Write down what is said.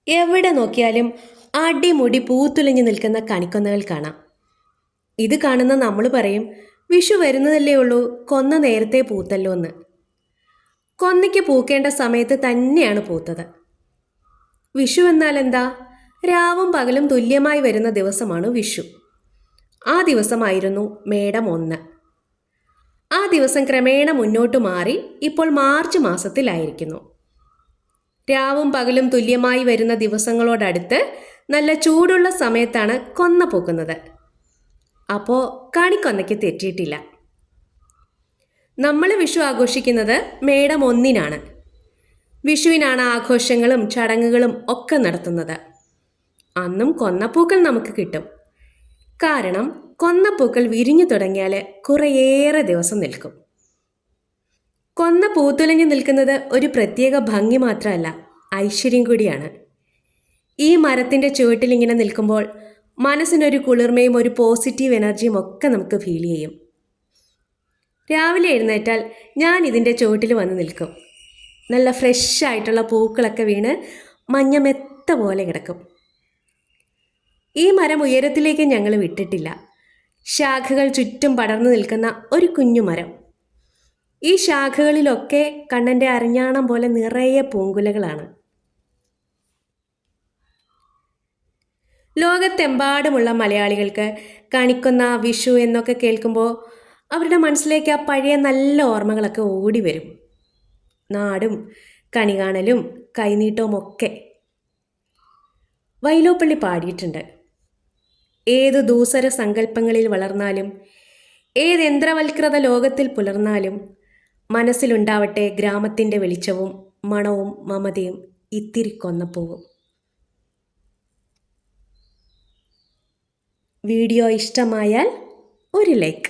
എവിടെ നോക്കിയാലും അടിമുടി പൂത്തുലഞ്ഞു നിൽക്കുന്ന കണിക്കൊന്നകൾ കാണാം. ഇത് കാണുന്ന നമ്മൾ പറയും, വിഷു വരുന്നതല്ലേ ഉള്ളൂ, കൊന്ന നേരത്തെ പൂത്തല്ലോ എന്ന്. കൊന്നയ്ക്ക് പൂക്കേണ്ട സമയത്ത് തന്നെയാണ് പൂത്തത്. വിഷു എന്നാൽ എന്താ? രാവും പകലും തുല്യമായി വരുന്ന ദിവസമാണ് വിഷു. ആ ദിവസമായിരുന്നു മേടം 1. ആ ദിവസം ക്രമേണ മുന്നോട്ട് മാറി ഇപ്പോൾ മാർച്ച് മാസത്തിലായിരിക്കുന്നു. രാവും പകലും തുല്യമായി വരുന്ന ദിവസങ്ങളോടടുത്ത് നല്ല ചൂടുള്ള സമയത്താണ് കൊന്ന പൂക്കുന്നത്. അപ്പോൾ കണിക്കൊന്നയ്ക്ക് തെറ്റിയിട്ടില്ല. നമ്മൾ വിഷു ആഘോഷിക്കുന്നത് മേടം 1-നാണ്. വിഷുവിനാണ് ആഘോഷങ്ങളും ചടങ്ങുകളും ഒക്കെ നടത്തുന്നത്. അന്നും കൊന്നപ്പൂക്കൾ നമുക്ക് കിട്ടും. കാരണം കൊന്നപ്പൂക്കൾ വിരിഞ്ഞു തുടങ്ങിയാൽ കുറേയേറെ ദിവസം നിൽക്കും. കൊന്ന പൂത്തുലഞ്ഞു നിൽക്കുന്നത് ഒരു പ്രത്യേക ഭംഗി മാത്രമല്ല, ഐശ്വര്യം കൂടിയാണ്. ഈ മരത്തിൻ്റെ ചുവട്ടിൽ ഇങ്ങനെ നിൽക്കുമ്പോൾ മനസ്സിനൊരു കുളിർമയും ഒരു പോസിറ്റീവ് എനർജിയും ഒക്കെ നമുക്ക് ഫീൽ ചെയ്യും. രാവിലെ എഴുന്നേറ്റാൽ ഞാൻ ഇതിൻ്റെ ചുവട്ടിൽ വന്ന് നിൽക്കും. നല്ല ഫ്രഷ് ആയിട്ടുള്ള പൂക്കളൊക്കെ വീണ് മഞ്ഞ മെത്ത പോലെ കിടക്കും. ഈ മരം ഉയരത്തിലേക്ക് ഞങ്ങൾ വിട്ടിട്ടില്ല. ശാഖകൾ ചുറ്റും പടർന്നു നിൽക്കുന്ന ഒരു കുഞ്ഞു മരം. ഈ ശാഖകളിലൊക്കെ കണ്ണൻ്റെ അരഞ്ഞാണം പോലെ നിറയെ പൂങ്കുലകളാണ്. ലോകത്തെമ്പാടുമുള്ള മലയാളികൾക്ക് കണിക്കൊന്ന, വിഷു എന്നൊക്കെ കേൾക്കുമ്പോൾ അവരുടെ മനസ്സിലേക്ക് ആ പഴയ നല്ല ഓർമ്മകളൊക്കെ ഓടി വരും. നാടും കണി കാണലും കൈനീട്ടവും ഒക്കെ. വൈലോപ്പള്ളി പാടിയിട്ടുണ്ട്, ഏത് ദൂസര സങ്കല്പങ്ങളിൽ വളർന്നാലും ഏത് യന്ത്രവൽകൃത ലോകത്തിൽ പുലർന്നാലും മനസ്സിലുണ്ടാവട്ടെ ഗ്രാമത്തിൻ്റെ വെളിച്ചവും മണവും മമതയും ഇത്തിരി കൊന്നപ്പൂവും. വീഡിയോ ഇഷ്ടമായാൽ ഒരു ലൈക്ക്.